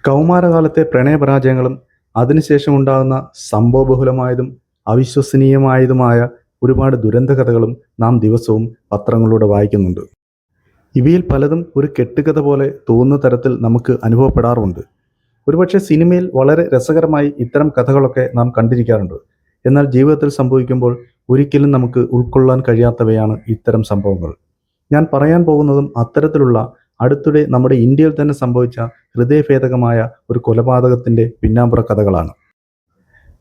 കൗമാരകാലത്തെ പ്രണയപരാജയങ്ങളും അതിനുശേഷം ഉണ്ടാകുന്ന സംഭവബഹുലമായതും അവിശ്വസനീയമായതുമായ ഒരുപാട് ദുരന്തകഥകളും നാം ദിവസവും പത്രങ്ങളിലൂടെ വായിക്കുന്നുണ്ട്. ഇവയിൽ പലതും ഒരു കെട്ടുകഥ പോലെ തോന്നുന്ന തരത്തിൽ നമുക്ക് അനുഭവപ്പെടാറുമുണ്ട്. ഒരുപക്ഷെ സിനിമയിൽ വളരെ രസകരമായി ഇത്തരം കഥകളൊക്കെ നാം കണ്ടിരിക്കാറുണ്ട്. എന്നാൽ ജീവിതത്തിൽ സംഭവിക്കുമ്പോൾ ഒരിക്കലും നമുക്ക് ഉൾക്കൊള്ളാൻ കഴിയാത്തവയാണ് ഇത്തരം സംഭവങ്ങൾ. ഞാൻ പറയാൻ പോകുന്നതും അത്തരത്തിലുള്ള അടുത്തിടെ നമ്മുടെ ഇന്ത്യയിൽ തന്നെ സംഭവിച്ച ഹൃദയഭേദകമായ ഒരു കൊലപാതകത്തിൻ്റെ പിന്നാമ്പുറ കഥകളാണ്.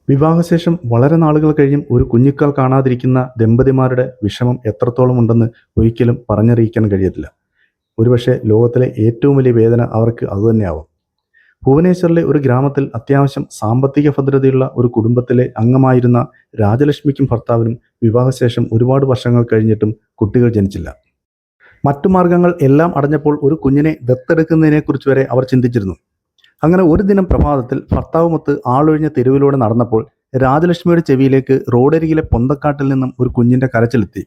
വിവാഹശേഷം വളരെ നാളുകൾ കഴിഞ്ഞും ഒരു കുഞ്ഞിക്കാൽ കാണാതിരിക്കുന്ന ദമ്പതിമാരുടെ വിഷമം എത്രത്തോളം ഉണ്ടെന്ന് ഒരിക്കലും പറഞ്ഞറിയിക്കാൻ കഴിയത്തില്ല. ഒരുപക്ഷെ ലോകത്തിലെ ഏറ്റവും വലിയ വേദന അവർക്ക് അതുതന്നെയാവും. ഭുവനേശ്വറിലെ ഒരു ഗ്രാമത്തിൽ അത്യാവശ്യം സാമ്പത്തിക ഭദ്രതയുള്ള ഒരു കുടുംബത്തിലെ അംഗമായിരുന്ന രാജലക്ഷ്മിക്കും ഭർത്താവിനും വിവാഹശേഷം ഒരുപാട് വർഷങ്ങൾ കഴിഞ്ഞിട്ടും കുട്ടികൾ ജനിച്ചില്ല. മറ്റു മാർഗങ്ങൾ എല്ലാം അടഞ്ഞപ്പോൾ ഒരു കുഞ്ഞിനെ ദത്തെടുക്കുന്നതിനെക്കുറിച്ച് വരെ അവർ ചിന്തിച്ചിരുന്നു. അങ്ങനെ ഒരു ദിനം പ്രഭാതത്തിൽ ഭർത്താവുമൊത്ത് ആളൊഴിഞ്ഞ തെരുവിലൂടെ നടന്നപ്പോൾ രാജലക്ഷ്മിയുടെ ചെവിയിലേക്ക് റോഡരികിലെ പൊന്തക്കാട്ടിൽ നിന്നും ഒരു കുഞ്ഞിൻ്റെ കരച്ചിലെത്തി.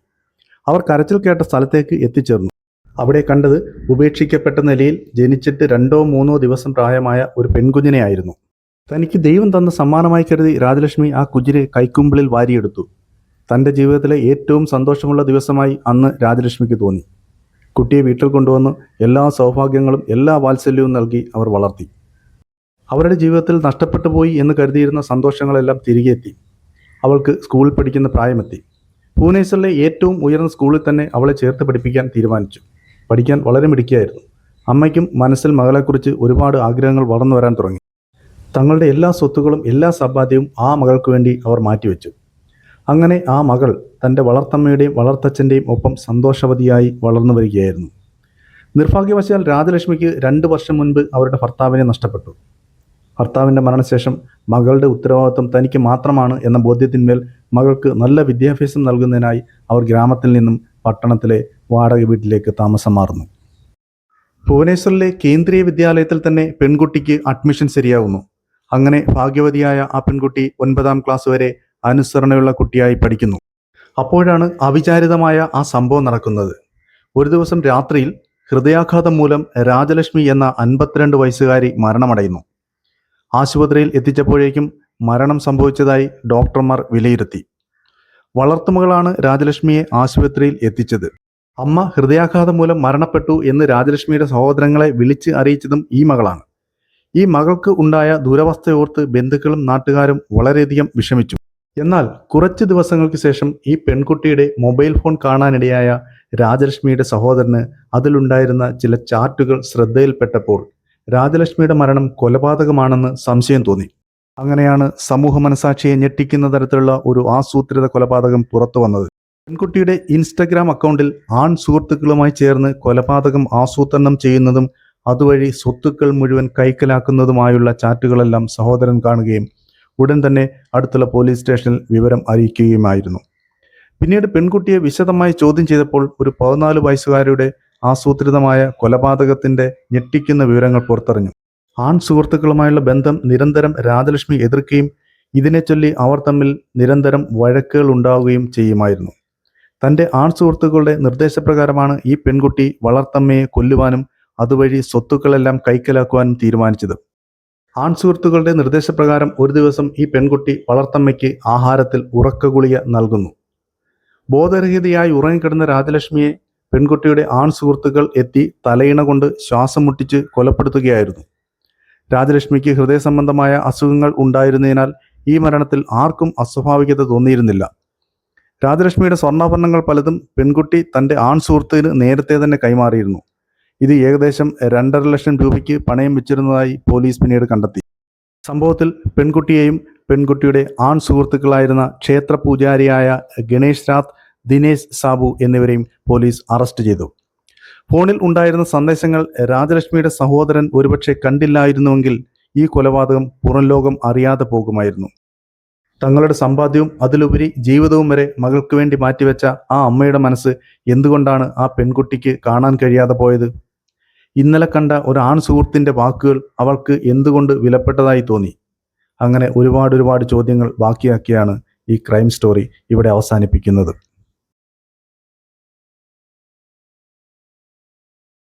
അവർ കരച്ചിൽ കേട്ട സ്ഥലത്തേക്ക് എത്തിച്ചേർന്നു. അവിടെ കണ്ടത് ഉപേക്ഷിക്കപ്പെട്ട നിലയിൽ ജനിച്ചിട്ട് 2-3 ദിവസം പ്രായമായ ഒരു പെൺകുഞ്ഞിനെയായിരുന്നു. തനിക്ക് ദൈവം തന്ന സമ്മാനമായി കരുതി രാജലക്ഷ്മി ആ കുഞ്ഞിനെ കൈക്കുമ്പിളിൽ വാരിയെടുത്തു. തൻ്റെ ജീവിതത്തിലെ ഏറ്റവും സന്തോഷമുള്ള ദിവസമായി അന്ന് രാജലക്ഷ്മിക്ക് തോന്നി. കുട്ടിയെ വീട്ടിൽ കൊണ്ടുവന്ന് എല്ലാ സൗഭാഗ്യങ്ങളും എല്ലാ വാത്സല്യവും നൽകി അവർ വളർത്തി. അവരുടെ ജീവിതത്തിൽ നഷ്ടപ്പെട്ടു പോയി എന്ന് കരുതിയിരുന്ന സന്തോഷങ്ങളെല്ലാം തിരികെ എത്തി. അവൾക്ക് സ്കൂളിൽ പഠിക്കുന്ന പ്രായമെത്തി. ഭുവനേശ്വറിലെ ഏറ്റവും ഉയർന്ന സ്കൂളിൽ തന്നെ അവളെ ചേർത്ത് പഠിപ്പിക്കാൻ തീരുമാനിച്ചു. പഠിക്കാൻ വളരെ മിടുക്കിയായിരുന്നു. അമ്മയ്ക്കും മനസ്സിൽ മകളെക്കുറിച്ച് ഒരുപാട് ആഗ്രഹങ്ങൾ വളർന്നു വരാൻ തുടങ്ങി. തങ്ങളുടെ എല്ലാ സ്വത്തുക്കളും എല്ലാ സമ്പാദ്യവും ആ മകൾക്ക് വേണ്ടി അവർ മാറ്റിവെച്ചു. അങ്ങനെ ആ മകൾ തൻ്റെ വളർത്തമ്മയുടെയും വളർത്തച്ഛൻ്റെയും ഒപ്പം സന്തോഷവതിയായി വളർന്നു വരികയായിരുന്നു. നിർഭാഗ്യവശാൽ രാജലക്ഷ്മിക്ക് 2 വർഷം മുൻപ് അവരുടെ ഭർത്താവിനെ നഷ്ടപ്പെട്ടു. ഭർത്താവിൻ്റെ മരണശേഷം മകളുടെ ഉത്തരവാദിത്വം തനിക്ക് മാത്രമാണ് എന്ന ബോധ്യത്തിന്മേൽ മകൾക്ക് നല്ല വിദ്യാഭ്യാസം നൽകുന്നതിനായി അവർ ഗ്രാമത്തിൽ നിന്നും പട്ടണത്തിലെ വാടക വീട്ടിലേക്ക് താമസം മാറുന്നു. ഭുവനേശ്വറിലെ കേന്ദ്രീയ വിദ്യാലയത്തിൽ തന്നെ പെൺകുട്ടിക്ക് അഡ്മിഷൻ ശരിയാകുന്നു. അങ്ങനെ ഭാഗ്യവതിയായ ആ പെൺകുട്ടി 9ാം ക്ലാസ് വരെ അനുസരണയുള്ള കുട്ടിയായി പഠിക്കുന്നു. അപ്പോഴാണ് അവിചാരിതമായ ആ സംഭവം നടക്കുന്നത്. ഒരു ദിവസം രാത്രിയിൽ ഹൃദയാഘാതം മൂലം രാജലക്ഷ്മി എന്ന 52 വയസ്സുകാരി മരണമടയുന്നു. ആശുപത്രിയിൽ എത്തിച്ചപ്പോഴേക്കും മരണം സംഭവിച്ചതായി ഡോക്ടർമാർ വിലയിരുത്തി. വളർത്തുമകളാണ് രാജലക്ഷ്മിയെ ആശുപത്രിയിൽ എത്തിച്ചത്. അമ്മ ഹൃദയാഘാതം മൂലം മരണപ്പെട്ടു എന്ന് രാജലക്ഷ്മിയുടെ സഹോദരങ്ങളെ വിളിച്ച് അറിയിച്ചതും ഈ മകളാണ്. ഈ മകൾക്ക് ഉണ്ടായ ദുരവസ്ഥയോർത്ത് ബന്ധുക്കളും നാട്ടുകാരും വളരെയധികം വിഷമിച്ചു. എന്നാൽ കുറച്ച് ദിവസങ്ങൾക്ക് ശേഷം ഈ പെൺകുട്ടിയുടെ മൊബൈൽ ഫോൺ കാണാനിടയായ രാജലക്ഷ്മിയുടെ സഹോദരന് അതിലുണ്ടായിരുന്ന ചില ചാറ്റുകൾ ശ്രദ്ധയിൽപ്പെട്ടപ്പോൾ രാജലക്ഷ്മിയുടെ മരണം കൊലപാതകമാണെന്ന് സംശയം തോന്നി. അങ്ങനെയാണ് സമൂഹ മനസാക്ഷിയെ ഞെട്ടിക്കുന്ന തരത്തിലുള്ള ഒരു ആസൂത്രിത കൊലപാതകം പുറത്തു വന്നത്. പെൺകുട്ടിയുടെ ഇൻസ്റ്റഗ്രാം അക്കൗണ്ടിൽ ആൺ സുഹൃത്തുക്കളുമായി ചേർന്ന് കൊലപാതകം ആസൂത്രണം ചെയ്യുന്നതും അതുവഴി സ്വത്തുക്കൾ മുഴുവൻ കൈക്കലാക്കുന്നതുമായുള്ള ചാറ്റുകളെല്ലാം സഹോദരൻ കാണുകയും ഉടൻ തന്നെ അടുത്തുള്ള പോലീസ് സ്റ്റേഷനിൽ വിവരം അറിയിക്കുകയുമായിരുന്നു. പിന്നീട് പെൺകുട്ടിയെ വിശദമായി ചോദ്യം ചെയ്തപ്പോൾ ഒരു 14 വയസ്സുകാരിയുടെ ആസൂത്രിതമായ കൊലപാതകത്തിന്റെ ഞെട്ടിക്കുന്ന വിവരങ്ങൾ പുറത്തറിഞ്ഞു. ആൺ സുഹൃത്തുക്കളുമായുള്ള ബന്ധം നിരന്തരം രാജലക്ഷ്മി എതിർക്കുകയും ഇതിനെ ചൊല്ലി അവർ തമ്മിൽ നിരന്തരം വഴക്കുകൾ ഉണ്ടാവുകയും ചെയ്യുമായിരുന്നു. തൻ്റെ ആൺ സുഹൃത്തുക്കളുടെ നിർദ്ദേശപ്രകാരമാണ് ഈ പെൺകുട്ടി വളർത്തമ്മയെ കൊല്ലുവാനും അതുവഴി സ്വത്തുക്കളെല്ലാം കൈക്കലാക്കുവാനും തീരുമാനിച്ചത്. ആൺ സുഹൃത്തുക്കളുടെ നിർദ്ദേശപ്രകാരം ഒരു ദിവസം ഈ പെൺകുട്ടി വളർത്തമ്മയ്ക്ക് ആഹാരത്തിൽ ഉറക്കഗുളിക നൽകുന്നു. ബോധരഹിതയായി ഉറങ്ങിക്കിടന്ന രാജലക്ഷ്മിയെ പെൺകുട്ടിയുടെ ആൺ സുഹൃത്തുക്കൾ എത്തി തലയിണ കൊണ്ട് ശ്വാസം മുട്ടിച്ച് കൊലപ്പെടുത്തുകയായിരുന്നു. രാജലക്ഷ്മിക്ക് ഹൃദയ സംബന്ധമായ അസുഖങ്ങൾ ഉണ്ടായിരുന്നതിനാൽ ഈ മരണത്തിൽ ആർക്കും അസ്വാഭാവികത തോന്നിയിരുന്നില്ല. രാജലക്ഷ്മിയുടെ സ്വർണ്ണാഭരണങ്ങൾ പലതും പെൺകുട്ടി തൻ്റെ ആൺ സുഹൃത്തിന് നേരത്തെ തന്നെ കൈമാറിയിരുന്നു. ഇത് ഏകദേശം 2.5 ലക്ഷം രൂപയ്ക്ക് പണയം വെച്ചിരുന്നതായി പോലീസ് പിന്നീട് കണ്ടെത്തി. സംഭവത്തിൽ പെൺകുട്ടിയെയും പെൺകുട്ടിയുടെ ആൺ സുഹൃത്തുക്കളായിരുന്ന ക്ഷേത്ര പൂജാരിയായ ഗണേഷ് രാത്ത്, ദിനേശ് സാബു എന്നിവരെയും പോലീസ് അറസ്റ്റ് ചെയ്തു. ഫോണിൽ ഉണ്ടായിരുന്ന സന്ദേശങ്ങൾ രാജലക്ഷ്മിയുടെ സഹോദരൻ ഒരുപക്ഷെ കണ്ടില്ലായിരുന്നുവെങ്കിൽ ഈ കൊലപാതകം പുറം ലോകം അറിയാതെ പോകുമായിരുന്നു. തങ്ങളുടെ സമ്പാദ്യവും അതിലുപരി ജീവിതവും വരെ മകൾക്ക് വേണ്ടി മാറ്റിവെച്ച ആ അമ്മയുടെ മനസ്സ് എന്തുകൊണ്ടാണ് ആ പെൺകുട്ടിക്ക് കാണാൻ കഴിയാതെ പോയത്? ഇന്നലെ കണ്ട ഒരു ആൺ സുഹൃത്തിൻ്റെ വാക്കുകൾ അവൾക്ക് എന്തുകൊണ്ട് വിലപ്പെട്ടതായി തോന്നി? അങ്ങനെ ഒരുപാട് ചോദ്യങ്ങൾ ബാക്കിയാക്കിയാണ് ഈ ക്രൈം സ്റ്റോറി ഇവിടെ അവസാനിപ്പിക്കുന്നത്.